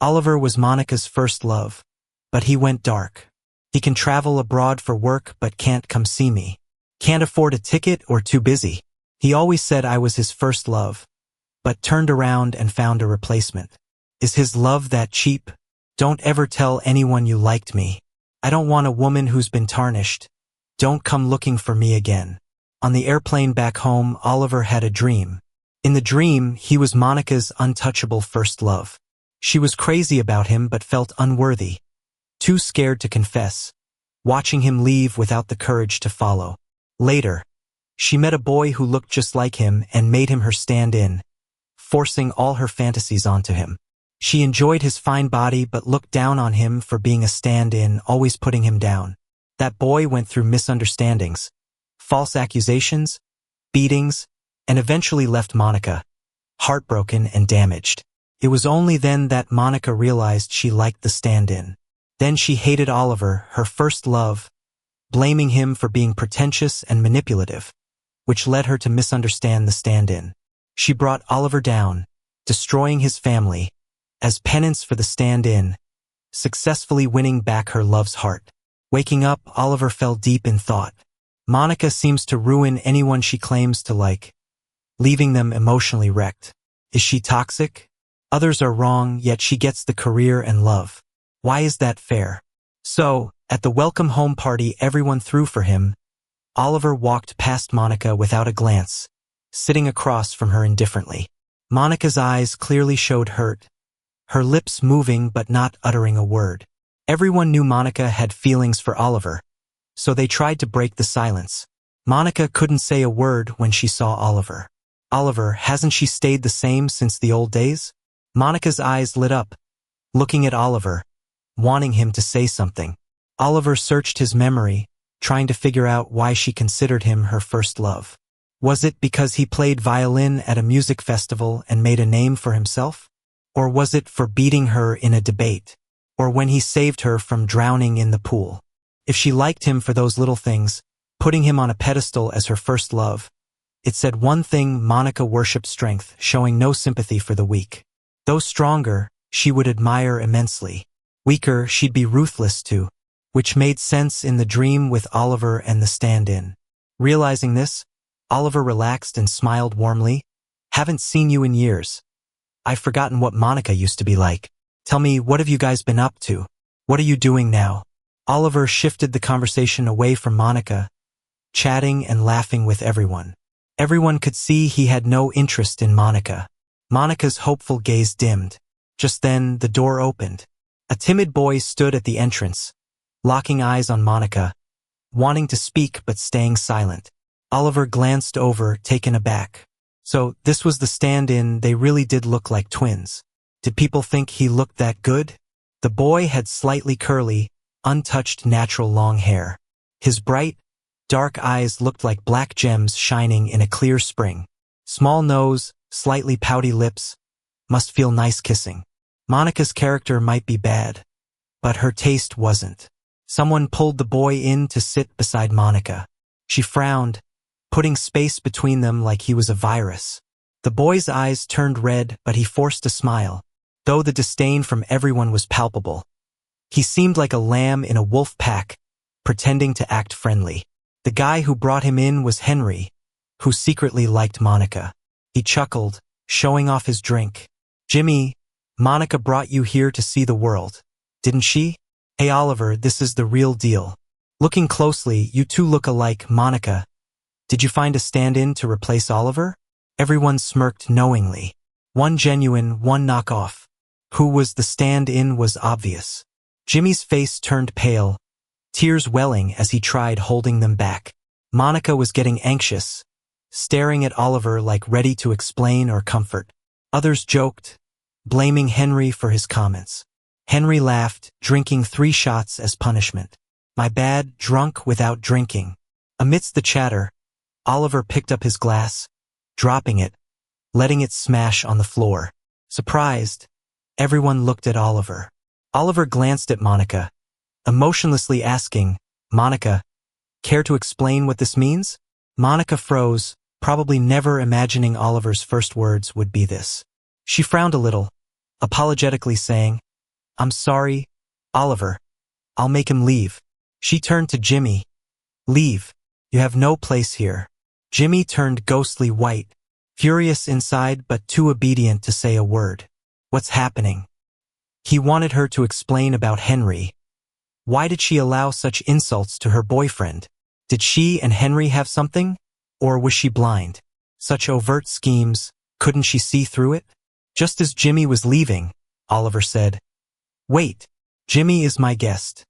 Oliver was Monica's first love, but he went dark. He can travel abroad for work but can't come see me. Can't afford a ticket or too busy. He always said I was his first love, but turned around and found a replacement. Is his love that cheap? Don't ever tell anyone you liked me. I don't want a woman who's been tarnished. Don't come looking for me again. On the airplane back home, Oliver had a dream. In the dream, he was Monica's untouchable first love. She was crazy about him but felt unworthy, too scared to confess, watching him leave without the courage to follow. Later, she met a boy who looked just like him and made him her stand-in, forcing all her fantasies onto him. She enjoyed his fine body but looked down on him for being a stand-in, always putting him down. That boy went through misunderstandings, false accusations, beatings, and eventually left Monica, heartbroken and damaged. It was only then that Monica realized she liked the stand-in. Then she hated Oliver, her first love, blaming him for being pretentious and manipulative, which led her to misunderstand the stand-in. She brought Oliver down, destroying his family, as penance for the stand-in, successfully winning back her love's heart. Waking up, Oliver fell deep in thought. Monica seems to ruin anyone she claims to like, leaving them emotionally wrecked. Is she toxic? Others are wrong, yet she gets the career and love. Why is that fair? So, at the welcome home party everyone threw for him, Oliver walked past Monica without a glance, sitting across from her indifferently. Monica's eyes clearly showed hurt, her lips moving but not uttering a word. Everyone knew Monica had feelings for Oliver, so they tried to break the silence. Monica couldn't say a word when she saw Oliver. Oliver, hasn't she stayed the same since the old days? Monica's eyes lit up, looking at Oliver, wanting him to say something. Oliver searched his memory, trying to figure out why she considered him her first love. Was it because he played violin at a music festival and made a name for himself? Or was it for beating her in a debate? Or when he saved her from drowning in the pool? If she liked him for those little things, putting him on a pedestal as her first love, it said one thing: Monica worshipped strength, showing no sympathy for the weak. Though stronger, she would admire immensely. Weaker, she'd be ruthless too, which made sense in the dream with Oliver and the stand-in. Realizing this, Oliver relaxed and smiled warmly. Haven't seen you in years. I've forgotten what Monica used to be like. Tell me, what have you guys been up to? What are you doing now? Oliver shifted the conversation away from Monica, chatting and laughing with everyone. Everyone could see he had no interest in Monica. Monica's hopeful gaze dimmed. Just then, the door opened. A timid boy stood at the entrance, locking eyes on Monica, wanting to speak but staying silent. Oliver glanced over, taken aback. So, this was the stand-in. They really did look like twins. Did people think he looked that good? The boy had slightly curly, untouched natural long hair. His bright, dark eyes looked like black gems shining in a clear spring. Small nose, slightly pouty lips. Must feel nice kissing. Monica's character might be bad, but her taste wasn't. Someone pulled the boy in to sit beside Monica. She frowned, putting space between them like he was a virus. The boy's eyes turned red, but he forced a smile, though the disdain from everyone was palpable. He seemed like a lamb in a wolf pack, pretending to act friendly. The guy who brought him in was Henry, who secretly liked Monica. He chuckled, showing off his drink. Jimmy, Monica brought you here to see the world, didn't she? Hey Oliver, this is the real deal. Looking closely, you two look alike. Monica, did you find a stand-in to replace Oliver? Everyone smirked knowingly. One genuine, one knockoff. Who was the stand-in was obvious. Jimmy's face turned pale, tears welling as he tried holding them back. Monica was getting anxious, staring at Oliver like ready to explain or comfort. Others joked, blaming Henry for his comments. Henry laughed, drinking 3 shots as punishment. My bad, drunk without drinking. Amidst the chatter, Oliver picked up his glass, dropping it, letting it smash on the floor. Surprised, everyone looked at Oliver. Oliver glanced at Monica, emotionlessly asking, Monica, care to explain what this means? Monica froze, probably never imagining Oliver's first words would be this. She frowned a little, apologetically saying, I'm sorry, Oliver. I'll make him leave. She turned to Jimmy. Leave. You have no place here. Jimmy turned ghostly white, furious inside but too obedient to say a word. What's happening? He wanted her to explain about Henry. Why did she allow such insults to her boyfriend? Did she and Henry have something? Or was she blind? Such overt schemes, couldn't she see through it? Just as Jimmy was leaving, Oliver said, Wait, Jimmy is my guest.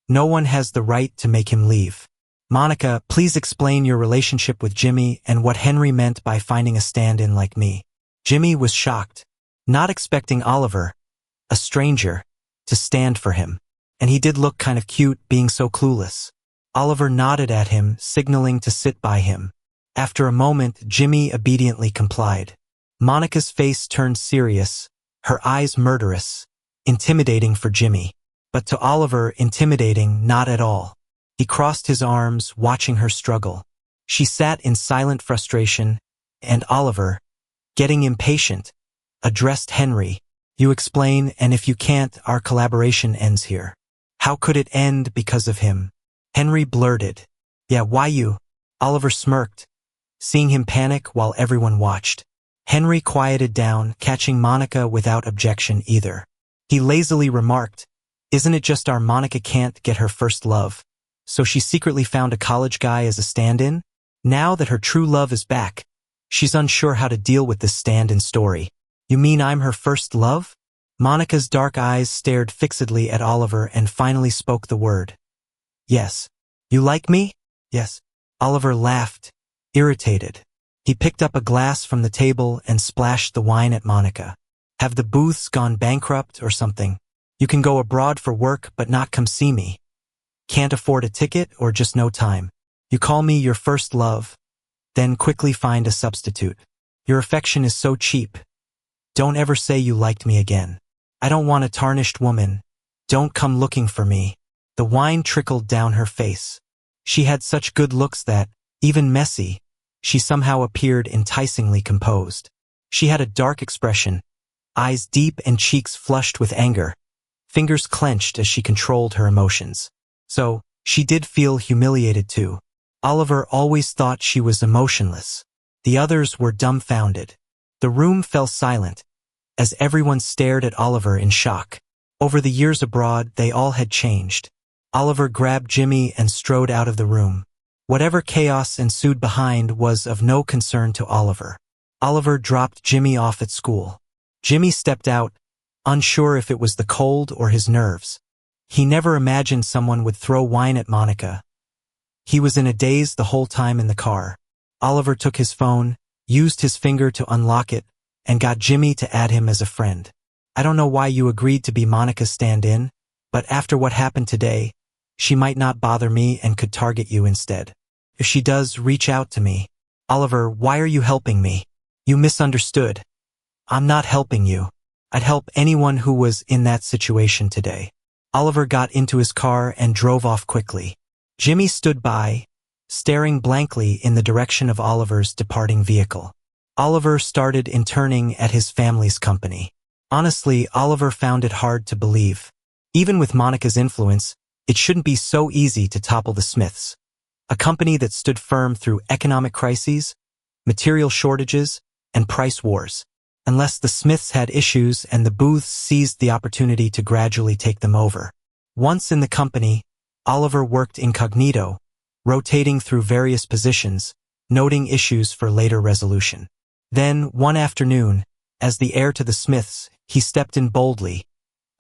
No one has the right to make him leave. Monica, please explain your relationship with Jimmy and what Henry meant by finding a stand-in like me. Jimmy was shocked, not expecting Oliver, a stranger, to stand for him. And he did look kind of cute being so clueless. Oliver nodded at him, signaling to sit by him. After a moment, Jimmy obediently complied. Monica's face turned serious, her eyes murderous, intimidating for Jimmy. But to Oliver, intimidating not at all. He crossed his arms, watching her struggle. She sat in silent frustration, and Oliver, getting impatient, addressed Henry. You explain, and if you can't, our collaboration ends here. How could it end because of him? Henry blurted. Yeah, why you? Oliver smirked, seeing him panic while everyone watched. Henry quieted down, catching Monica without objection either. He lazily remarked, Isn't it just our Monica can't get her first love? So she secretly found a college guy as a stand-in? Now that her true love is back, she's unsure how to deal with this stand-in story. You mean I'm her first love? Monica's dark eyes stared fixedly at Oliver and finally spoke the word. Yes. You like me? Yes. Oliver laughed, irritated. He picked up a glass from the table and splashed the wine at Monica. Have the booths gone bankrupt or something? You can go abroad for work but not come see me. Can't afford a ticket or just no time. You call me your first love, then quickly find a substitute. Your affection is so cheap. Don't ever say you liked me again. I don't want a tarnished woman. Don't come looking for me. The wine trickled down her face. She had such good looks that, even messy, she somehow appeared enticingly composed. She had a dark expression, eyes deep and cheeks flushed with anger, fingers clenched as she controlled her emotions. So, she did feel humiliated too. Oliver always thought she was emotionless. The others were dumbfounded. The room fell silent, as everyone stared at Oliver in shock. Over the years abroad, they all had changed. Oliver grabbed Jimmy and strode out of the room. Whatever chaos ensued behind was of no concern to Oliver. Oliver dropped Jimmy off at school. Jimmy stepped out, unsure if it was the cold or his nerves. He never imagined someone would throw wine at Monica. He was in a daze the whole time in the car. Oliver took his phone, used his finger to unlock it, and got Jimmy to add him as a friend. I don't know why you agreed to be Monica's stand-in, but after what happened today, she might not bother me and could target you instead. If she does, reach out to me. Oliver, why are you helping me? You misunderstood. I'm not helping you. I'd help anyone who was in that situation today. Oliver got into his car and drove off quickly. Jimmy stood by, staring blankly in the direction of Oliver's departing vehicle. Oliver started interning at his family's company. Honestly, Oliver found it hard to believe. Even with Monica's influence, it shouldn't be so easy to topple the Smiths. A company that stood firm through economic crises, material shortages, and price wars. Unless the Smiths had issues and the Booths seized the opportunity to gradually take them over. Once in the company, Oliver worked incognito, rotating through various positions, noting issues for later resolution. Then, one afternoon, as the heir to the Smiths, he stepped in boldly,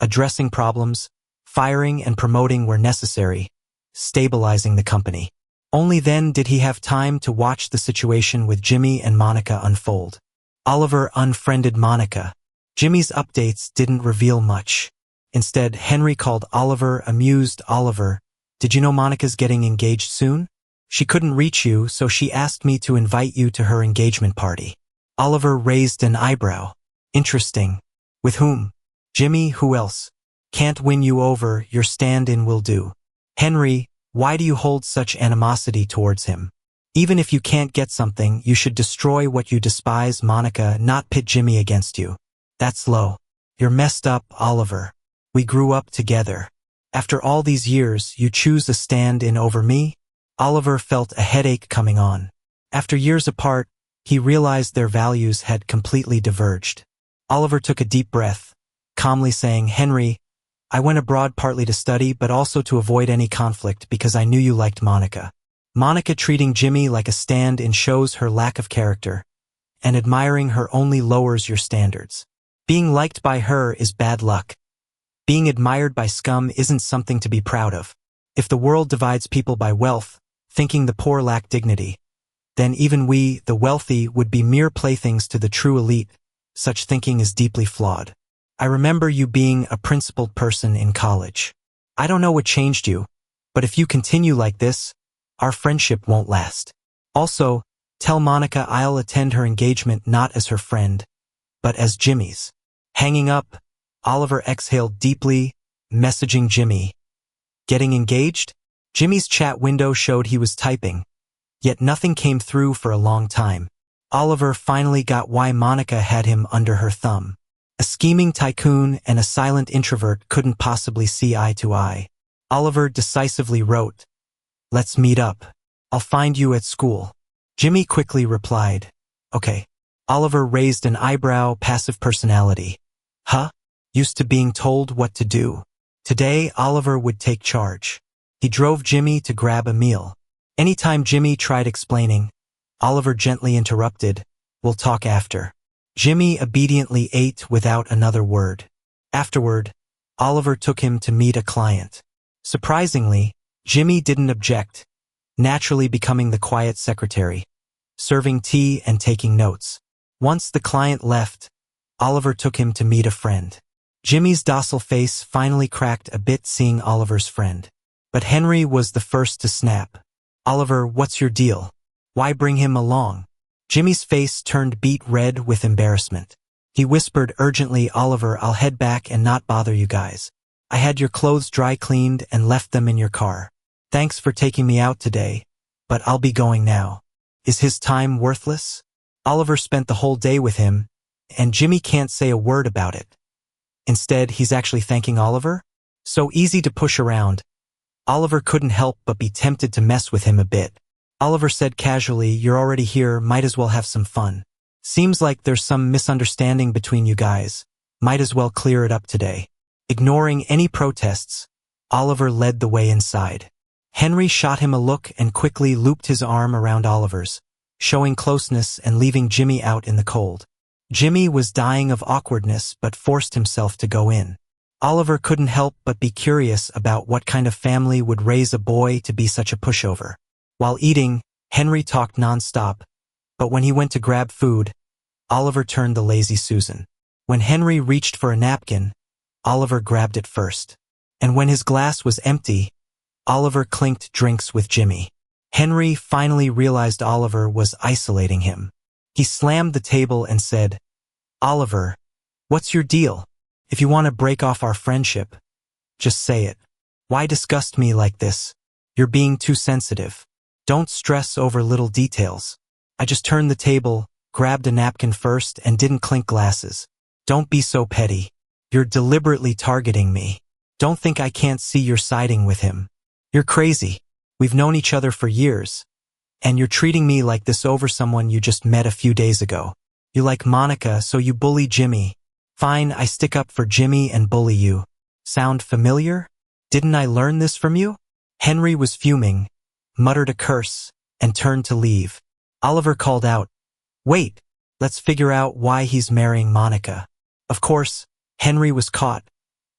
addressing problems, firing and promoting where necessary, stabilizing the company. Only then did he have time to watch the situation with Jimmy and Monica unfold. Oliver unfriended Monica. Jimmy's updates didn't reveal much. Instead, Henry called Oliver, amused. Oliver, did you know Monica's getting engaged soon? She couldn't reach you, so she asked me to invite you to her engagement party. Oliver raised an eyebrow. Interesting. With whom? Jimmy, who else? Can't win you over, your stand-in will do. Henry, why do you hold such animosity towards him? Even if you can't get something, you should destroy what you despise. Monica, not pit Jimmy against you. That's low. You're messed up, Oliver. We grew up together. After all these years, you choose a stand-in over me? Oliver felt a headache coming on. After years apart, he realized their values had completely diverged. Oliver took a deep breath, calmly saying, "Henry, I went abroad partly to study but also to avoid any conflict because I knew you liked Monica." Monica treating Jimmy like a stand-in shows her lack of character, and admiring her only lowers your standards. Being liked by her is bad luck. Being admired by scum isn't something to be proud of. If the world divides people by wealth, thinking the poor lack dignity, then even we, the wealthy, would be mere playthings to the true elite. Such thinking is deeply flawed. I remember you being a principled person in college. I don't know what changed you, but if you continue like this, our friendship won't last. Also, tell Monica I'll attend her engagement not as her friend, but as Jimmy's. Hanging up, Oliver exhaled deeply, messaging Jimmy. Getting engaged? Jimmy's chat window showed he was typing, yet nothing came through for a long time. Oliver finally got why Monica had him under her thumb. A scheming tycoon and a silent introvert couldn't possibly see eye to eye. Oliver decisively wrote, "Let's meet up. I'll find you at school." Jimmy quickly replied, "Okay." Oliver raised an eyebrow, passive personality. Huh? Used to being told what to do. Today, Oliver would take charge. He drove Jimmy to grab a meal. Anytime Jimmy tried explaining, Oliver gently interrupted, "We'll talk after." Jimmy obediently ate without another word. Afterward, Oliver took him to meet a client. Surprisingly, Jimmy didn't object, naturally becoming the quiet secretary, serving tea and taking notes. Once the client left, Oliver took him to meet a friend. Jimmy's docile face finally cracked a bit seeing Oliver's friend. But Henry was the first to snap. "Oliver, what's your deal? Why bring him along?" Jimmy's face turned beet red with embarrassment. He whispered urgently, "Oliver, I'll head back and not bother you guys. I had your clothes dry cleaned and left them in your car. Thanks for taking me out today, but I'll be going now." Is his time worthless? Oliver spent the whole day with him, and Jimmy can't say a word about it. Instead, he's actually thanking Oliver? So easy to push around. Oliver couldn't help but be tempted to mess with him a bit. Oliver said casually, "You're already here, might as well have some fun. Seems like there's some misunderstanding between you guys. Might as well clear it up today." Ignoring any protests, Oliver led the way inside. Henry shot him a look and quickly looped his arm around Oliver's, showing closeness and leaving Jimmy out in the cold. Jimmy was dying of awkwardness but forced himself to go in. Oliver couldn't help but be curious about what kind of family would raise a boy to be such a pushover. While eating, Henry talked nonstop, but when he went to grab food, Oliver turned the lazy Susan. When Henry reached for a napkin, Oliver grabbed it first. And when his glass was empty, Oliver clinked drinks with Jimmy. Henry finally realized Oliver was isolating him. He slammed the table and said, "Oliver, what's your deal? If you want to break off our friendship, just say it. Why disgust me like this? You're being too sensitive. Don't stress over little details. I just turned the table, grabbed a napkin first, and didn't clink glasses. Don't be so petty. You're deliberately targeting me. Don't think I can't see you're siding with him. You're crazy. We've known each other for years, and you're treating me like this over someone you just met a few days ago. You like Monica, so you bully Jimmy. Fine, I stick up for Jimmy and bully you. Sound familiar? Didn't I learn this from you?" Henry was fuming, muttered a curse, and turned to leave. Oliver called out, "Wait, let's figure out why he's marrying Monica." Of course, Henry was caught,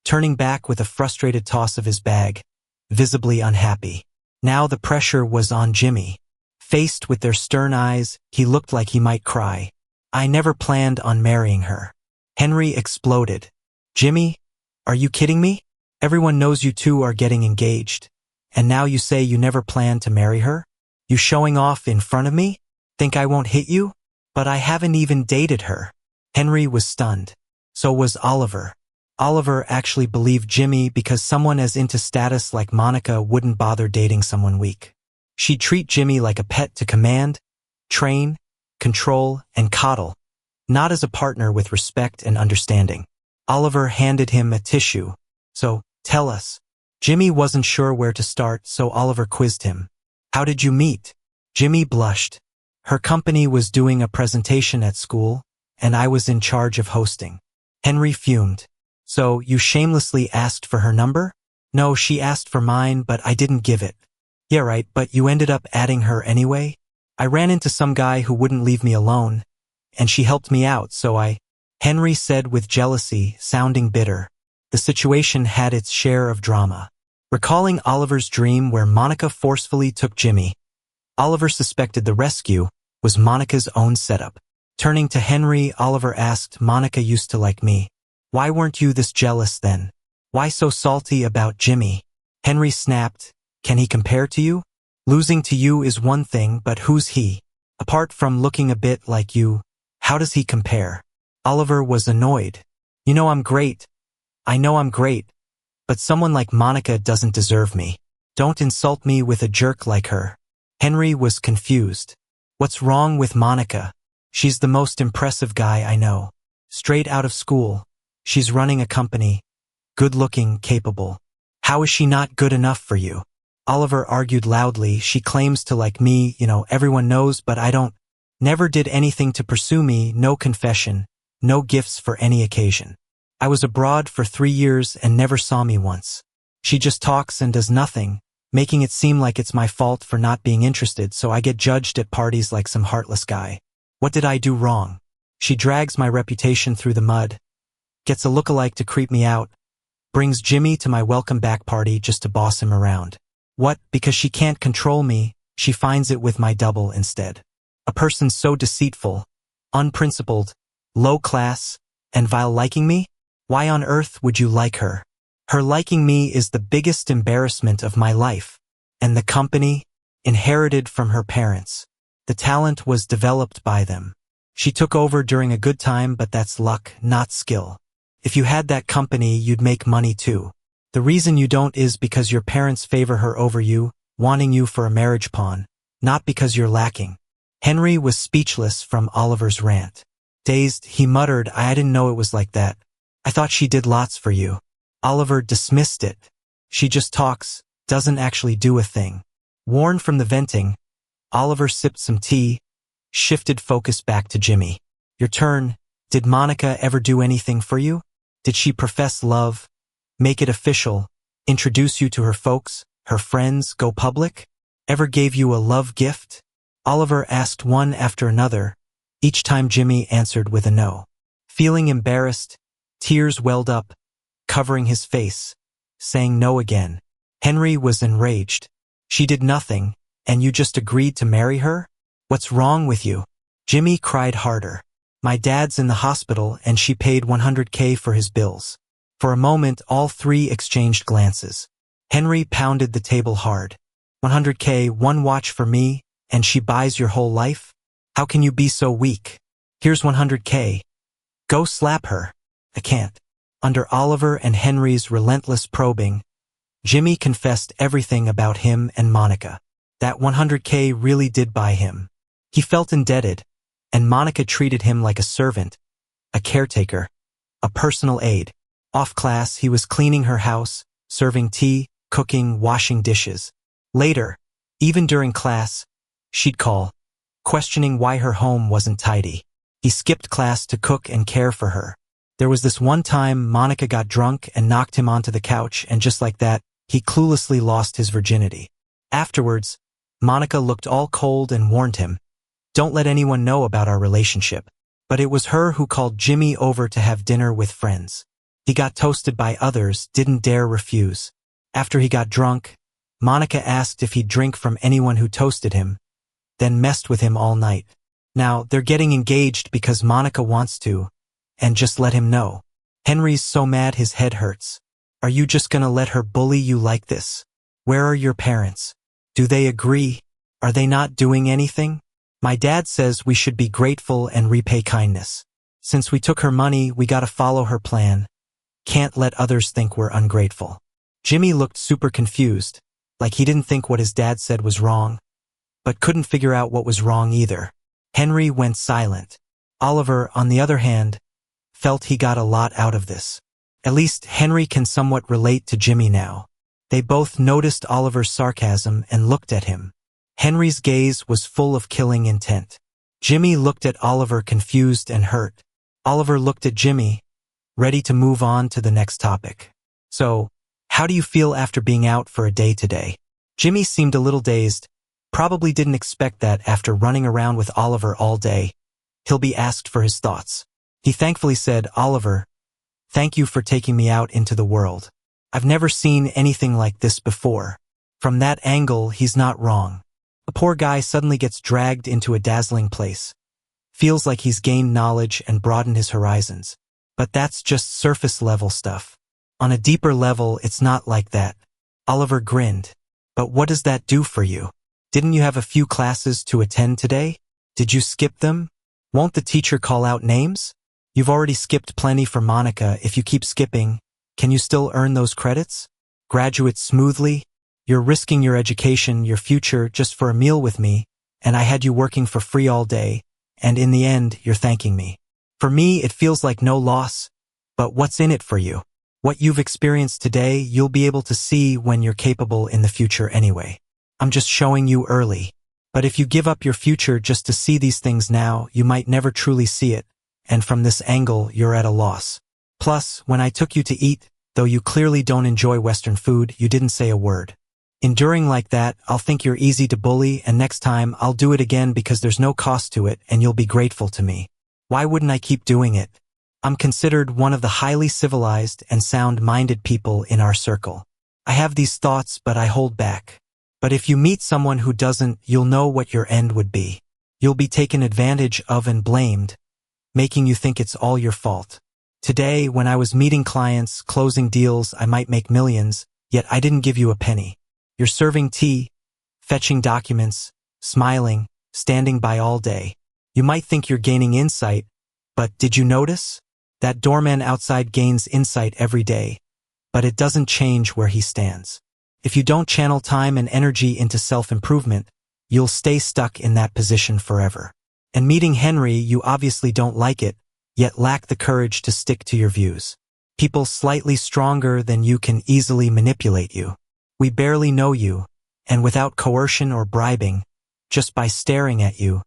turning back with a frustrated toss of his bag, visibly unhappy. Now the pressure was on Jimmy. Faced with their stern eyes, he looked like he might cry. "I never planned on marrying her." Henry exploded. "Jimmy, are you kidding me? Everyone knows you two are getting engaged, and now you say you never planned to marry her? You showing off in front of me? Think I won't hit you? But I haven't even dated her." Henry was stunned. So was Oliver. Oliver actually believed Jimmy because someone as into status like Monica wouldn't bother dating someone weak. She'd treat Jimmy like a pet to command, train, control, and coddle, not as a partner with respect and understanding. Oliver handed him a tissue. So, tell us. Jimmy wasn't sure where to start, so Oliver quizzed him. How did you meet? Jimmy blushed. Her company was doing a presentation at school, and I was in charge of hosting. Henry fumed. So, you shamelessly asked for her number? No, she asked for mine, but I didn't give it. Yeah, right, but you ended up adding her anyway? I ran into some guy who wouldn't leave me alone, and she helped me out, so Henry said with jealousy, sounding bitter. The situation had its share of drama. Recalling Oliver's dream where Monica forcefully took Jimmy, Oliver suspected the rescue was Monica's own setup. Turning to Henry, Oliver asked, Monica used to like me. Why weren't you this jealous then? Why so salty about Jimmy? Henry snapped, can he compare to you? Losing to you is one thing, but who's he? Apart from looking a bit like you, how does he compare? Oliver was annoyed. You know I'm great. I know I'm great. But someone like Monica doesn't deserve me. Don't insult me with a jerk like her. Henry was confused. What's wrong with Monica? She's the most impressive guy I know. Straight out of school. She's running a company. Good-looking, capable. How is she not good enough for you? Oliver argued loudly. She claims to like me, everyone knows, but I don't. Never did anything to pursue me, no confession, no gifts for any occasion. I was abroad for 3 years and never saw me once. She just talks and does nothing, making it seem like it's my fault for not being interested, so I get judged at parties like some heartless guy. What did I do wrong? She drags my reputation through the mud, gets a lookalike to creep me out, brings Jimmy to my welcome back party just to boss him around. What, because she can't control me, she finds it with my double instead. A person so deceitful, unprincipled, low class, and vile liking me? Why on earth would you like her? Her liking me is the biggest embarrassment of my life. And the company? Inherited from her parents. The talent was developed by them. She took over during a good time, but that's luck, not skill. If you had that company, you'd make money too. The reason you don't is because your parents favor her over you, wanting you for a marriage pawn, not because you're lacking. Henry was speechless from Oliver's rant. Dazed, he muttered, I didn't know it was like that. I thought she did lots for you. Oliver dismissed it. She just talks, doesn't actually do a thing. Worn from the venting, Oliver sipped some tea, shifted focus back to Jimmy. Your turn. Did Monica ever do anything for you? Did she profess love, make it official, introduce you to her folks, her friends, go public? Ever gave you a love gift? Oliver asked one after another. Each time Jimmy answered with a no. Feeling embarrassed, tears welled up, covering his face, saying no again. Henry was enraged. She did nothing, and you just agreed to marry her? What's wrong with you? Jimmy cried harder. My dad's in the hospital and she paid $100K for his bills. For a moment, all three exchanged glances. Henry pounded the table hard. $100K, one watch for me, and she buys your whole life? How can you be so weak? Here's $100K. Go slap her. I can't. Under Oliver and Henry's relentless probing, Jimmy confessed everything about him and Monica. That $100K really did buy him. He felt indebted, and Monica treated him like a servant, a caretaker, a personal aide. Off class, he was cleaning her house, serving tea, cooking, washing dishes. Later, even during class, she'd call, questioning why her home wasn't tidy. He skipped class to cook and care for her. There was this one time Monica got drunk and knocked him onto the couch, and just like that, he cluelessly lost his virginity. Afterwards, Monica looked all cold and warned him, don't let anyone know about our relationship. But it was her who called Jimmy over to have dinner with friends. He got toasted by others, didn't dare refuse. After he got drunk, Monica asked if he'd drink from anyone who toasted him, then messed with him all night. Now, they're getting engaged because Monica wants to, and just let him know. Henry's so mad his head hurts. Are you just gonna let her bully you like this? Where are your parents? Do they agree? Are they not doing anything? My dad says we should be grateful and repay kindness. Since we took her money, we gotta follow her plan. Can't let others think we're ungrateful. Jimmy looked super confused, like he didn't think what his dad said was wrong, but couldn't figure out what was wrong either. Henry went silent. Oliver, on the other hand, felt he got a lot out of this. At least Henry can somewhat relate to Jimmy now. They both noticed Oliver's sarcasm and looked at him. Henry's gaze was full of killing intent. Jimmy looked at Oliver confused and hurt. Oliver looked at Jimmy, ready to move on to the next topic. So, how do you feel after being out for a day today? Jimmy seemed a little dazed, probably didn't expect that after running around with Oliver all day, he'll be asked for his thoughts. He thankfully said, "Oliver, thank you for taking me out into the world. I've never seen anything like this before." From that angle, he's not wrong. A poor guy suddenly gets dragged into a dazzling place. Feels like he's gained knowledge and broadened his horizons. But that's just surface level stuff. On a deeper level, it's not like that. Oliver grinned. But what does that do for you? Didn't you have a few classes to attend today? Did you skip them? Won't the teacher call out names? You've already skipped plenty for Monica. If you keep skipping, can you still earn those credits? Graduate smoothly? You're risking your education, your future, just for a meal with me, and I had you working for free all day, and in the end, you're thanking me. For me, it feels like no loss, but what's in it for you? What you've experienced today, you'll be able to see when you're capable in the future anyway. I'm just showing you early. But if you give up your future just to see these things now, you might never truly see it, and from this angle, you're at a loss. Plus, when I took you to eat, though you clearly don't enjoy Western food, you didn't say a word. Enduring like that, I'll think you're easy to bully, and next time, I'll do it again because there's no cost to it, and you'll be grateful to me. Why wouldn't I keep doing it? I'm considered one of the highly civilized and sound-minded people in our circle. I have these thoughts, but I hold back. But if you meet someone who doesn't, you'll know what your end would be. You'll be taken advantage of and blamed, making you think it's all your fault. Today, when I was meeting clients, closing deals, I might make millions, yet I didn't give you a penny. You're serving tea, fetching documents, smiling, standing by all day. You might think you're gaining insight, but did you notice? That doorman outside gains insight every day, but it doesn't change where he stands. If you don't channel time and energy into self-improvement, you'll stay stuck in that position forever. And meeting Henry, you obviously don't like it, yet lack the courage to stick to your views. People slightly stronger than you can easily manipulate you. We barely know you, and without coercion or bribing, just by staring at you,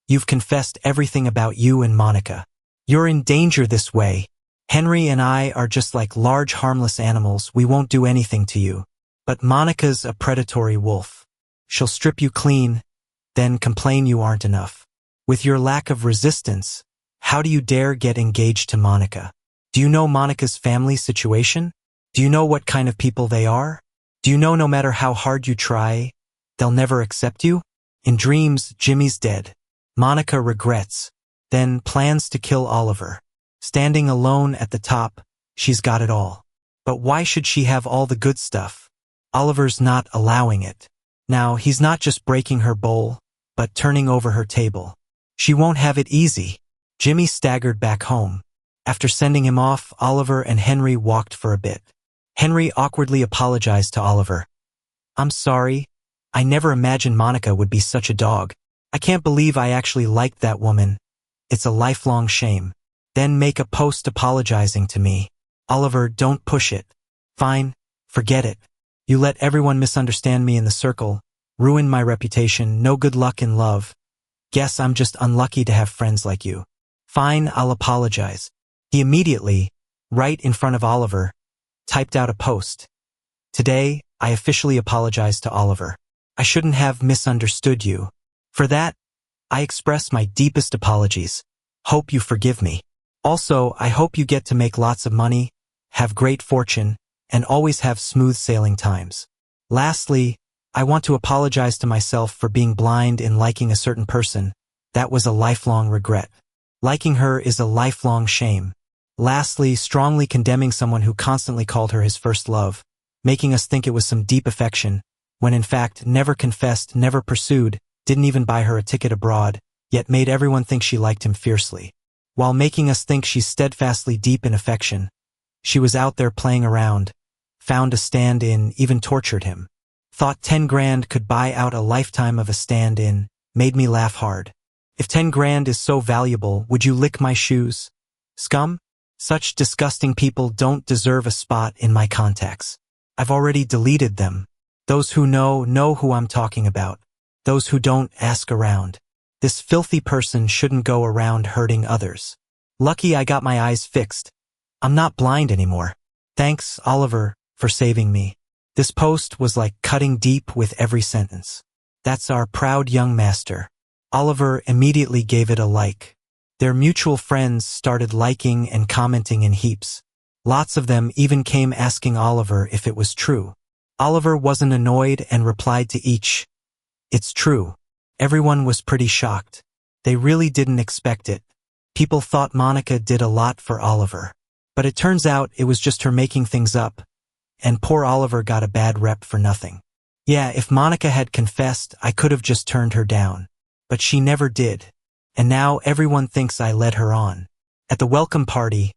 you've confessed everything about you and Monica. You're in danger this way. Henry and I are just like large harmless animals. We won't do anything to you. But Monica's a predatory wolf. She'll strip you clean, then complain you aren't enough. With your lack of resistance, how do you dare get engaged to Monica? Do you know Monica's family situation? Do you know what kind of people they are? Do you know no matter how hard you try, they'll never accept you? In dreams, Jimmy's dead. Monica regrets, then plans to kill Oliver. Standing alone at the top, she's got it all. But why should she have all the good stuff? Oliver's not allowing it. Now, he's not just breaking her bowl, but turning over her table. She won't have it easy. Jimmy staggered back home. After sending him off, Oliver and Henry walked for a bit. Henry awkwardly apologized to Oliver. "I'm sorry. I never imagined Monica would be such a dog. I can't believe I actually liked that woman. It's a lifelong shame." Then make a post apologizing to me. "Oliver, don't push it. Fine, forget it. You let everyone misunderstand me in the circle, ruin my reputation, no good luck in love. Guess I'm just unlucky to have friends like you. Fine, I'll apologize." He immediately, right in front of Oliver, typed out a post. "Today, I officially apologize to Oliver. I shouldn't have misunderstood you. For that, I express my deepest apologies. Hope you forgive me. Also, I hope you get to make lots of money, have great fortune, and always have smooth sailing times. Lastly, I want to apologize to myself for being blind in liking a certain person. That was a lifelong regret. Liking her is a lifelong shame. Lastly, strongly condemning someone who constantly called her his first love, making us think it was some deep affection, when in fact never confessed, never pursued, didn't even buy her a ticket abroad, yet made everyone think she liked him fiercely. While making us think she's steadfastly deep in affection, she was out there playing around, found a stand-in, even tortured him. Thought 10 grand could buy out a lifetime of a stand-in, made me laugh hard. If 10 grand is so valuable, would you lick my shoes? Scum? Such disgusting people don't deserve a spot in my contacts. I've already deleted them. Those who know who I'm talking about. Those who don't, ask around. This filthy person shouldn't go around hurting others. Lucky I got my eyes fixed. I'm not blind anymore. Thanks, Oliver, for saving me. This post was like cutting deep with every sentence. That's our proud young master. Oliver immediately gave it a like. Their mutual friends started liking and commenting in heaps. Lots of them even came asking Oliver if it was true. Oliver wasn't annoyed and replied to each, "It's true." Everyone was pretty shocked. They really didn't expect it. People thought Monica did a lot for Oliver. But it turns out it was just her making things up, and poor Oliver got a bad rep for nothing. Yeah, if Monica had confessed, I could have just turned her down. But she never did. And now everyone thinks I led her on. At the welcome party,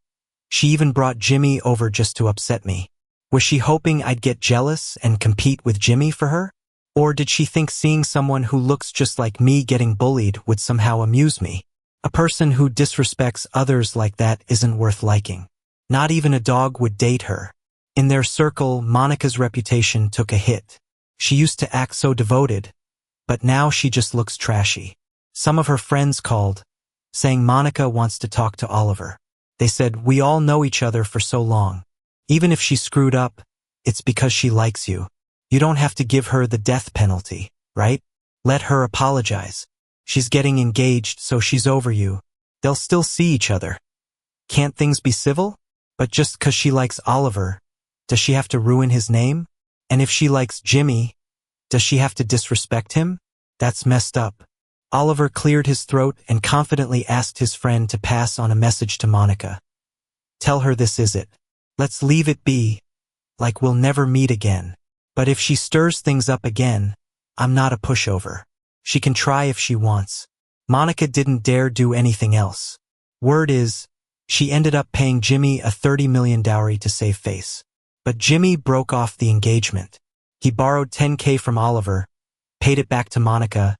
she even brought Jimmy over just to upset me. Was she hoping I'd get jealous and compete with Jimmy for her? Or did she think seeing someone who looks just like me getting bullied would somehow amuse me? A person who disrespects others like that isn't worth liking. Not even a dog would date her. In their circle, Monica's reputation took a hit. She used to act so devoted, but now she just looks trashy. Some of her friends called, saying Monica wants to talk to Oliver. They said, "We all know each other for so long. Even if she screwed up, it's because she likes you. You don't have to give her the death penalty, right? Let her apologize. She's getting engaged, so she's over you. They'll still see each other. Can't things be civil? But just 'cause she likes Oliver, does she have to ruin his name? And if she likes Jimmy, does she have to disrespect him? That's messed up." Oliver cleared his throat and confidently asked his friend to pass on a message to Monica. "Tell her this is it. Let's leave it be, like we'll never meet again. But if she stirs things up again, I'm not a pushover. She can try if she wants." Monica didn't dare do anything else. Word is, she ended up paying Jimmy a $30 million dowry to save face. But Jimmy broke off the engagement. He borrowed $10K from Oliver, paid it back to Monica,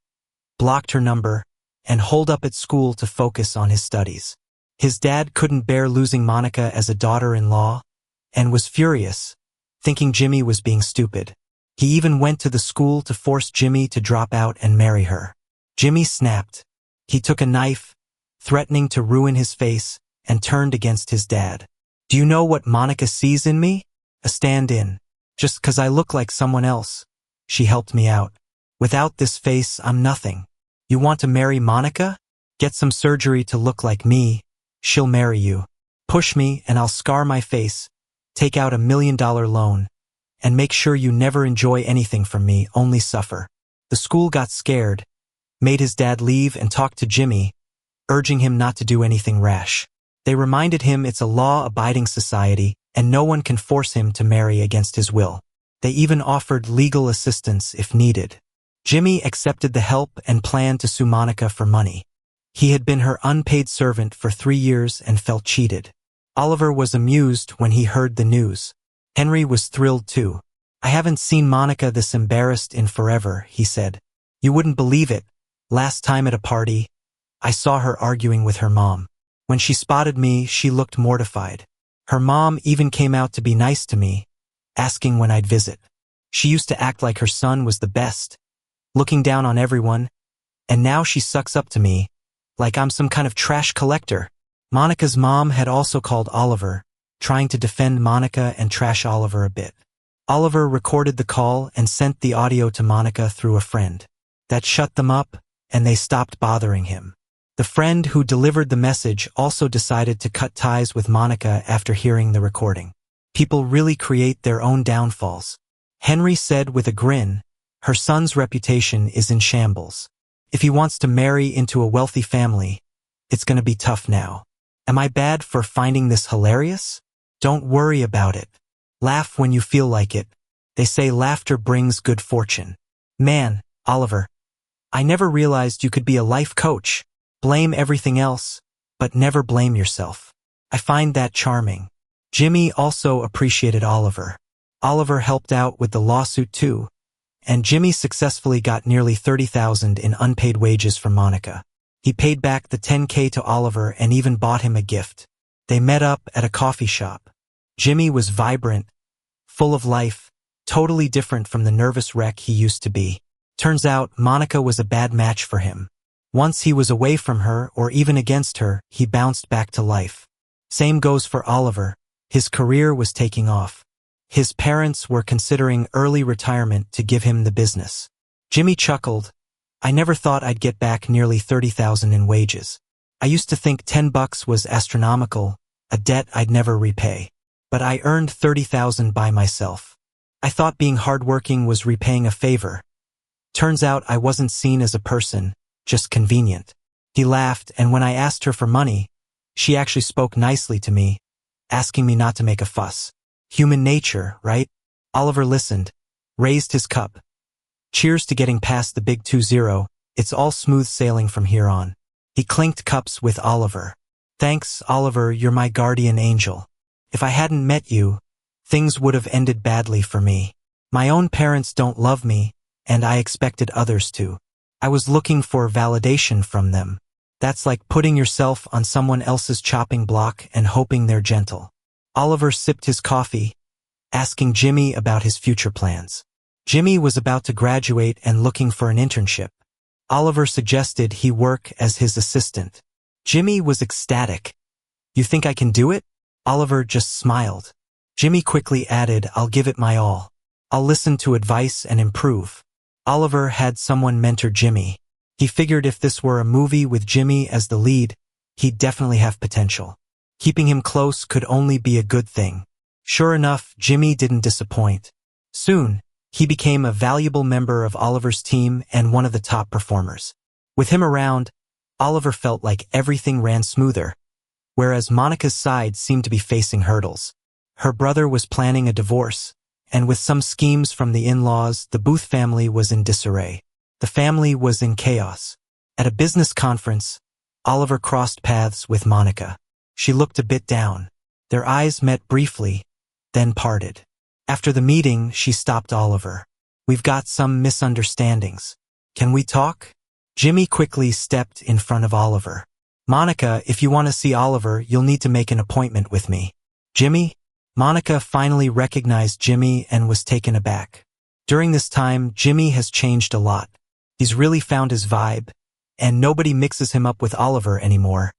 blocked her number, and holed up at school to focus on his studies. His dad couldn't bear losing Monica as a daughter-in-law, and was furious, thinking Jimmy was being stupid. He even went to the school to force Jimmy to drop out and marry her. Jimmy snapped. He took a knife, threatening to ruin his face, and turned against his dad. "Do you know what Monica sees in me? A stand-in. Just 'cause I look like someone else. She helped me out. Without this face, I'm nothing. You want to marry Monica? Get some surgery to look like me. She'll marry you. Push me and I'll scar my face, take out a $1 million loan, and make sure you never enjoy anything from me, only suffer." The school got scared, made his dad leave and talked to Jimmy, urging him not to do anything rash. They reminded him it's a law-abiding society and no one can force him to marry against his will. They even offered legal assistance if needed. Jimmy accepted the help and planned to sue Monica for money. He had been her unpaid servant for 3 years and felt cheated. Oliver was amused when he heard the news. Henry was thrilled too. "I haven't seen Monica this embarrassed in forever," he said. "You wouldn't believe it. Last time at a party, I saw her arguing with her mom. When she spotted me, she looked mortified. Her mom even came out to be nice to me, asking when I'd visit. She used to act like her son was the best, looking down on everyone, and now she sucks up to me, like I'm some kind of trash collector." Monica's mom had also called Oliver, trying to defend Monica and trash Oliver a bit. Oliver recorded the call and sent the audio to Monica through a friend. That shut them up, and they stopped bothering him. The friend who delivered the message also decided to cut ties with Monica after hearing the recording. People really create their own downfalls. Henry said with a grin, "Her son's reputation is in shambles. If he wants to marry into a wealthy family, it's gonna be tough now. Am I bad for finding this hilarious? Don't worry about it. Laugh when you feel like it. They say laughter brings good fortune." Man, Oliver, I never realized you could be a life coach. Blame everything else, but never blame yourself. I find that charming. Jimmy also appreciated Oliver. Oliver helped out with the lawsuit too, and Jimmy successfully got nearly $30,000 in unpaid wages from Monica. He paid back the $10K to Oliver and even bought him a gift. They met up at a coffee shop. Jimmy was vibrant, full of life, totally different from the nervous wreck he used to be. Turns out Monica was a bad match for him. Once he was away from her or even against her, he bounced back to life. Same goes for Oliver. His career was taking off. His parents were considering early retirement to give him the business. Jimmy chuckled. I never thought I'd get back nearly $30,000 in wages. I used to think $10 was astronomical, a debt I'd never repay. But I earned $30,000 by myself. I thought being hardworking was repaying a favor. Turns out I wasn't seen as a person, just convenient. He laughed, and when I asked her for money, she actually spoke nicely to me, asking me not to make a fuss. Human nature, right? Oliver listened, raised his cup. Cheers to getting past the big 2-0. It's all smooth sailing from here on. He clinked cups with Oliver. Thanks, Oliver, you're my guardian angel. If I hadn't met you, things would have ended badly for me. My own parents don't love me, and I expected others to. I was looking for validation from them. That's like putting yourself on someone else's chopping block and hoping they're gentle. Oliver sipped his coffee, asking Jimmy about his future plans. Jimmy was about to graduate and looking for an internship. Oliver suggested he work as his assistant. Jimmy was ecstatic. You think I can do it? Oliver just smiled. Jimmy quickly added, I'll give it my all. I'll listen to advice and improve. Oliver had someone mentor Jimmy. He figured if this were a movie with Jimmy as the lead, he'd definitely have potential. Keeping him close could only be a good thing. Sure enough, Jimmy didn't disappoint. Soon, he became a valuable member of Oliver's team and one of the top performers. With him around, Oliver felt like everything ran smoother, whereas Monica's side seemed to be facing hurdles. Her brother was planning a divorce, and with some schemes from the in-laws, the Booth family was in disarray. The family was in chaos. At a business conference, Oliver crossed paths with Monica. She looked a bit down. Their eyes met briefly, then parted. After the meeting, she stopped Oliver. We've got some misunderstandings. Can we talk? Jimmy quickly stepped in front of Oliver. Monica, if you want to see Oliver, you'll need to make an appointment with me. Jimmy? Monica finally recognized Jimmy and was taken aback. During this time, Jimmy has changed a lot. He's really found his vibe, and nobody mixes him up with Oliver anymore,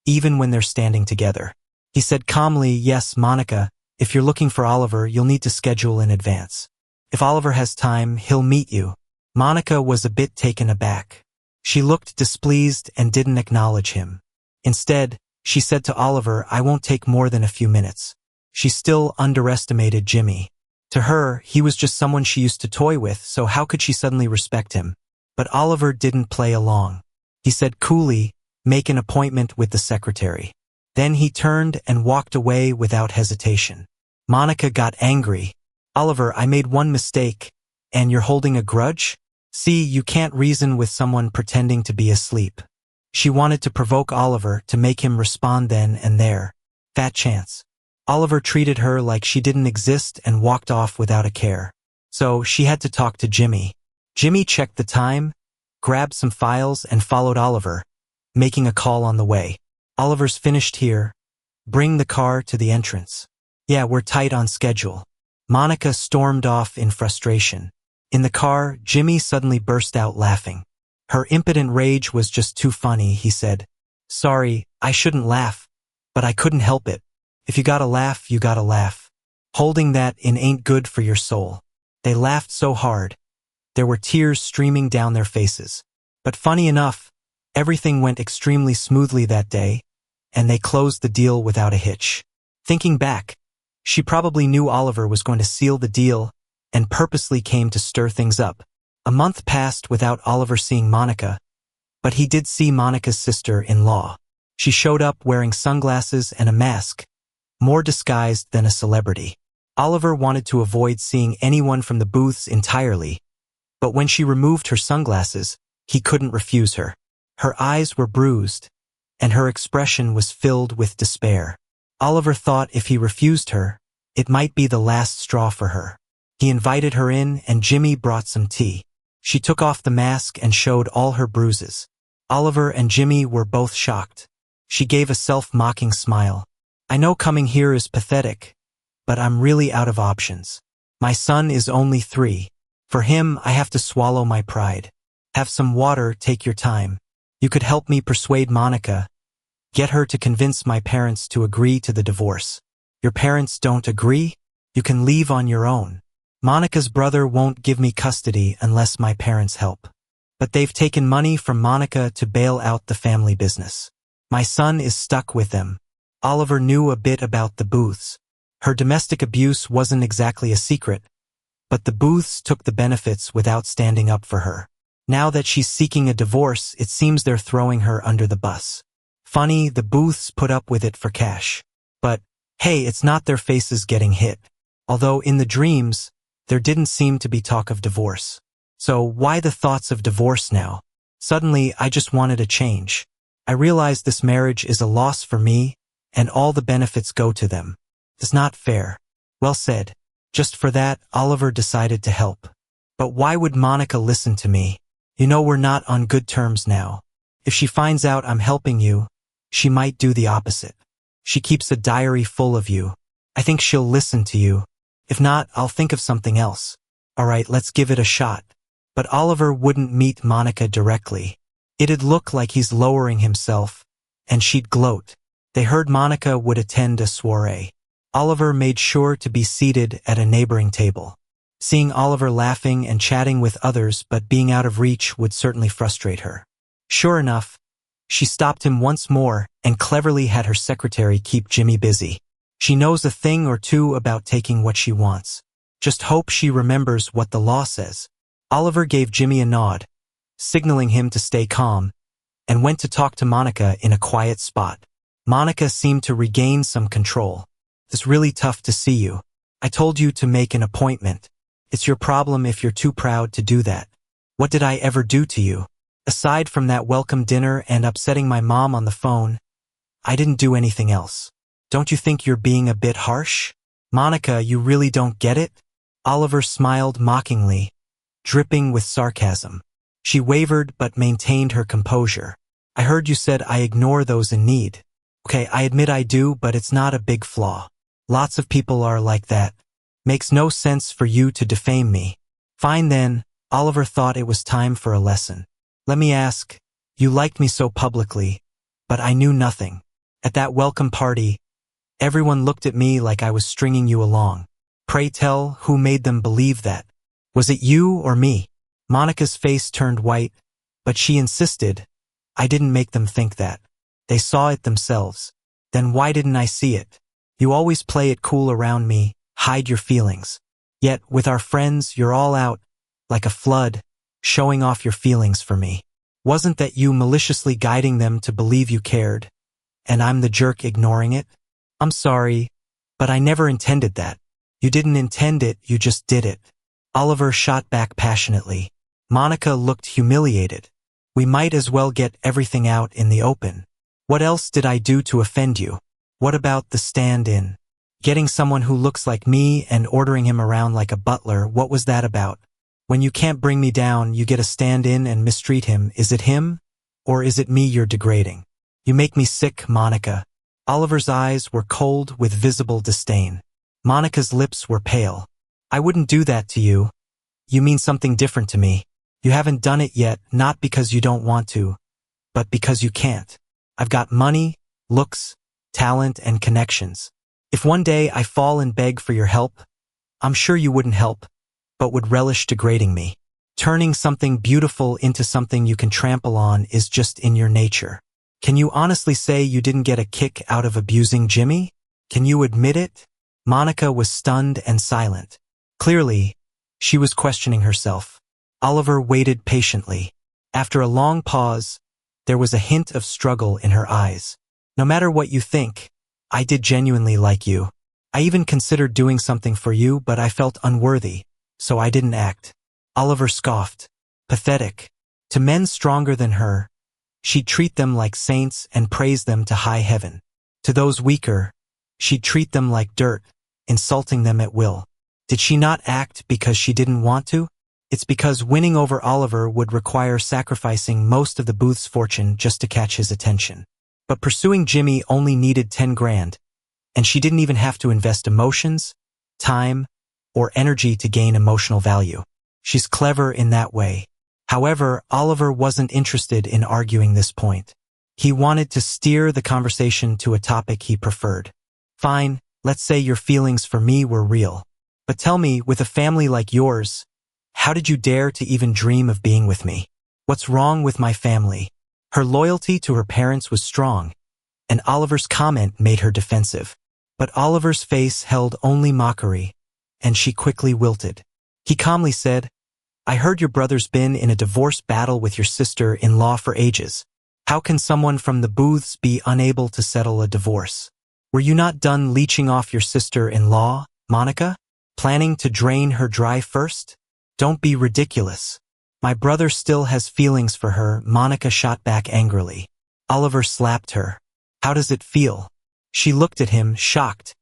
even when they're standing together. He said calmly, yes, Monica, if you're looking for Oliver, you'll need to schedule in advance. If Oliver has time, he'll meet you. Monica was a bit taken aback. She looked displeased and didn't acknowledge him. Instead, she said to Oliver, I won't take more than a few minutes. She still underestimated Jimmy. To her, he was just someone she used to toy with, so how could she suddenly respect him? But Oliver didn't play along. He said coolly, make an appointment with the secretary. Then he turned and walked away without hesitation. Monica got angry. Oliver, I made one mistake, and you're holding a grudge? See, you can't reason with someone pretending to be asleep. She wanted to provoke Oliver to make him respond then and there. Fat chance. Oliver treated her like she didn't exist and walked off without a care. So she had to talk to Jimmy. Jimmy checked the time, grabbed some files and followed Oliver, making a call on the way. Oliver's finished here. Bring the car to the entrance. Yeah, we're tight on schedule. Monica stormed off in frustration. In the car, Jimmy suddenly burst out laughing. Her impotent rage was just too funny, he said. Sorry, I shouldn't laugh, but I couldn't help it. If you gotta laugh, you gotta laugh. Holding that in ain't good for your soul. They laughed so hard. There were tears streaming down their faces. But funny enough, everything went extremely smoothly that day, and they closed the deal without a hitch. Thinking back, she probably knew Oliver was going to seal the deal and purposely came to stir things up. A month passed without Oliver seeing Monica, but he did see Monica's sister-in-law. She showed up wearing sunglasses and a mask, more disguised than a celebrity. Oliver wanted to avoid seeing anyone from the booths entirely, but when she removed her sunglasses, he couldn't refuse her. Her eyes were bruised, and her expression was filled with despair. Oliver thought if he refused her, it might be the last straw for her. He invited her in, and Jimmy brought some tea. She took off the mask and showed all her bruises. Oliver and Jimmy were both shocked. She gave a self-mocking smile. I know coming here is pathetic, but I'm really out of options. My son is only 3. For him, I have to swallow my pride. Have some water, take your time. You could help me persuade Monica. Get her to convince my parents to agree to the divorce. Your parents don't agree? You can leave on your own. Monica's brother won't give me custody unless my parents help. But they've taken money from Monica to bail out the family business. My son is stuck with them. Oliver knew a bit about the Booths. Her domestic abuse wasn't exactly a secret, but the Booths took the benefits without standing up for her. Now that she's seeking a divorce, it seems they're throwing her under the bus. Funny, the Booths put up with it for cash. But, hey, it's not their faces getting hit. Although in the dreams, there didn't seem to be talk of divorce. So why the thoughts of divorce now? Suddenly, I just wanted a change. I realized this marriage is a loss for me, and all the benefits go to them. It's not fair. Well said. Just for that, Oliver decided to help. But why would Monica listen to me? You know we're not on good terms now. If she finds out I'm helping you, she might do the opposite. She keeps a diary full of you. I think she'll listen to you. If not, I'll think of something else. All right, let's give it a shot. But Oliver wouldn't meet Monica directly. It'd look like he's lowering himself, and she'd gloat. They heard Monica would attend a soiree. Oliver made sure to be seated at a neighboring table. Seeing Oliver laughing and chatting with others but being out of reach would certainly frustrate her. Sure enough, she stopped him once more and cleverly had her secretary keep Jimmy busy. She knows a thing or two about taking what she wants. Just hope she remembers what the law says. Oliver gave Jimmy a nod, signaling him to stay calm, and went to talk to Monica in a quiet spot. Monica seemed to regain some control. It's really tough to see you. I told you to make an appointment. It's your problem if you're too proud to do that. What did I ever do to you? Aside from that welcome dinner and upsetting my mom on the phone, I didn't do anything else. Don't you think you're being a bit harsh? Monica, you really don't get it? Oliver smiled mockingly, dripping with sarcasm. She wavered but maintained her composure. I heard you said I ignore those in need. Okay, I admit I do, but it's not a big flaw. Lots of people are like that. Makes no sense for you to defame me. Fine then, Oliver thought it was time for a lesson. Let me ask, you liked me so publicly, but I knew nothing. At that welcome party, everyone looked at me like I was stringing you along. Pray tell, who made them believe that? Was it you or me? Monica's face turned white, but she insisted, I didn't make them think that. They saw it themselves. Then why didn't I see it? You always play it cool around me, hide your feelings. Yet, with our friends, you're all out, like a flood, showing off your feelings for me. Wasn't that you maliciously guiding them to believe you cared, and I'm the jerk ignoring it? I'm sorry, but I never intended that. You didn't intend it, you just did it. Oliver shot back passionately. Monica looked humiliated. We might as well get everything out in the open. What else did I do to offend you? What about the stand-in? Getting someone who looks like me and ordering him around like a butler, what was that about? When you can't bring me down, you get a stand-in and mistreat him. Is it him? Or is it me you're degrading? You make me sick, Monica. Oliver's eyes were cold with visible disdain. Monica's lips were pale. I wouldn't do that to you. You mean something different to me. You haven't done it yet, not because you don't want to, but because you can't. I've got money, looks, talent, and connections. If one day I fall and beg for your help, I'm sure you wouldn't help, but would relish degrading me. Turning something beautiful into something you can trample on is just in your nature. Can you honestly say you didn't get a kick out of abusing Jimmy? Can you admit it? Monica was stunned and silent. Clearly, she was questioning herself. Oliver waited patiently. After a long pause, there was a hint of struggle in her eyes. No matter what you think, I did genuinely like you. I even considered doing something for you, but I felt unworthy, so I didn't act. Oliver scoffed. Pathetic. To men stronger than her, she'd treat them like saints and praise them to high heaven. To those weaker, she'd treat them like dirt, insulting them at will. Did she not act because she didn't want to? It's because winning over Oliver would require sacrificing most of the Booth's fortune just to catch his attention. But pursuing Jimmy only needed 10 grand, and she didn't even have to invest emotions, time, or energy to gain emotional value. She's clever in that way. However, Oliver wasn't interested in arguing this point. He wanted to steer the conversation to a topic he preferred. Fine, let's say your feelings for me were real. But tell me, with a family like yours, how did you dare to even dream of being with me? What's wrong with my family? Her loyalty to her parents was strong, and Oliver's comment made her defensive. But Oliver's face held only mockery, and she quickly wilted. He calmly said, I heard your brother's been in a divorce battle with your sister-in-law for ages. How can someone from the Booths be unable to settle a divorce? Were you not done leeching off your sister-in-law, Monica? Planning to drain her dry first? Don't be ridiculous. My brother still has feelings for her, Monica shot back angrily. Oliver slapped her. How does it feel? She looked at him, shocked.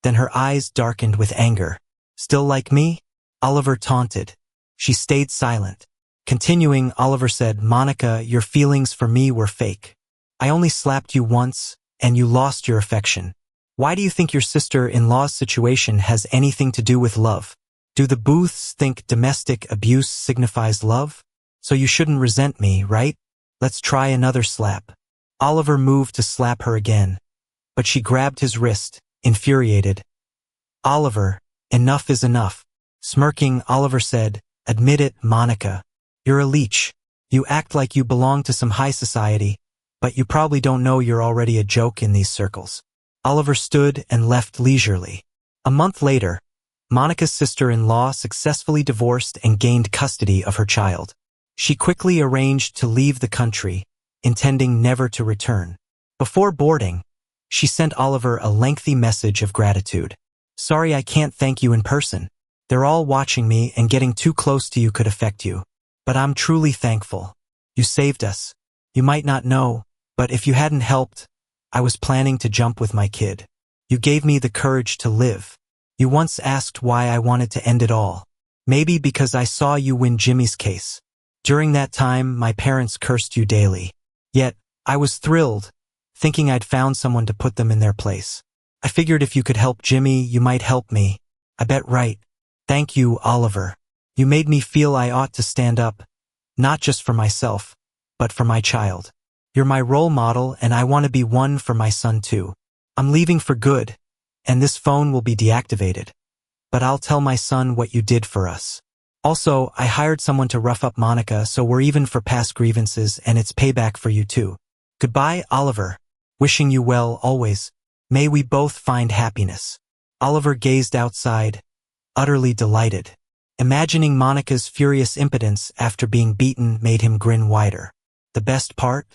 Then her eyes darkened with anger. Still like me? Oliver taunted. She stayed silent. Continuing, Oliver said, Monica, your feelings for me were fake. I only slapped you once, and you lost your affection. Why do you think your sister-in-law's situation has anything to do with love? Do the Booths think domestic abuse signifies love? So you shouldn't resent me, right? Let's try another slap. Oliver moved to slap her again, but she grabbed his wrist, infuriated. Oliver, enough is enough. Smirking, Oliver said, Admit it, Monica. You're a leech. You act like you belong to some high society, but you probably don't know you're already a joke in these circles. Oliver stood and left leisurely. A month later, Monica's sister-in-law successfully divorced and gained custody of her child. She quickly arranged to leave the country, intending never to return. Before boarding, she sent Oliver a lengthy message of gratitude. Sorry I can't thank you in person. They're all watching me, and getting too close to you could affect you. But I'm truly thankful. You saved us. You might not know, but if you hadn't helped, I was planning to jump with my kid. You gave me the courage to live. You once asked why I wanted to end it all. Maybe because I saw you win Jimmy's case. During that time, my parents cursed you daily. Yet, I was thrilled, thinking I'd found someone to put them in their place. I figured if you could help Jimmy, you might help me. I bet right. Thank you, Oliver. You made me feel I ought to stand up, not just for myself, but for my child. You're my role model, and I want to be one for my son too. I'm leaving for good, and this phone will be deactivated. But I'll tell my son what you did for us. Also, I hired someone to rough up Monica, so we're even for past grievances, and it's payback for you too. Goodbye, Oliver. Wishing you well always. May we both find happiness. Oliver gazed outside, utterly delighted. Imagining Monica's furious impotence after being beaten made him grin wider. The best part?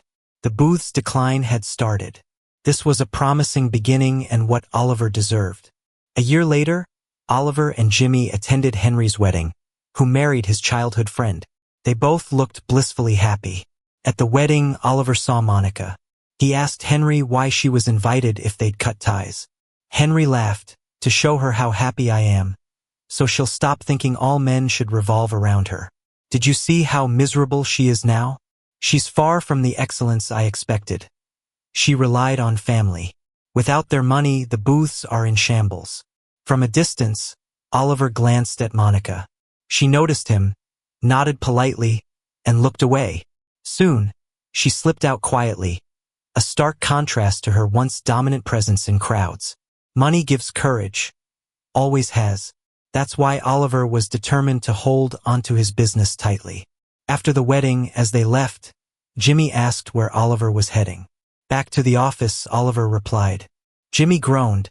The Booths' decline had started. This was a promising beginning and what Oliver deserved. A year later, Oliver and Jimmy attended Henry's wedding, who married his childhood friend. They both looked blissfully happy. At the wedding, Oliver saw Monica. He asked Henry why she was invited if they'd cut ties. Henry laughed, to show her how happy I am, so she'll stop thinking all men should revolve around her. Did you see how miserable she is now? She's far from the excellence I expected. She relied on family. Without their money, the Booths are in shambles. From a distance, Oliver glanced at Monica. She noticed him, nodded politely, and looked away. Soon, she slipped out quietly, a stark contrast to her once dominant presence in crowds. Money gives courage. Always has. That's why Oliver was determined to hold onto his business tightly. After the wedding, as they left, Jimmy asked where Oliver was heading. Back to the office, Oliver replied. Jimmy groaned.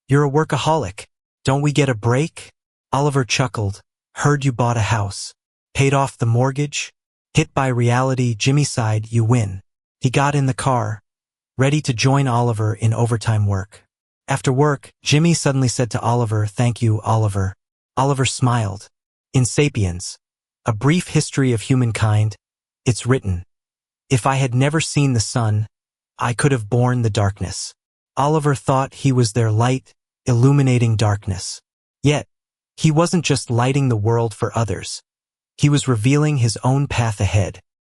You're a workaholic. Don't we get a break? Oliver chuckled. Heard you bought a house. Paid off the mortgage? Hit by reality, Jimmy sighed. You win. He got in the car, ready to join Oliver in overtime work. After work, Jimmy suddenly said to Oliver, Thank you, Oliver. Oliver smiled. In Sapiens, A Brief History of Humankind, it's written, If I had never seen the sun, I could have borne the darkness. Oliver thought he was their light, illuminating darkness. Yet, he wasn't just lighting the world for others. He was revealing his own path ahead.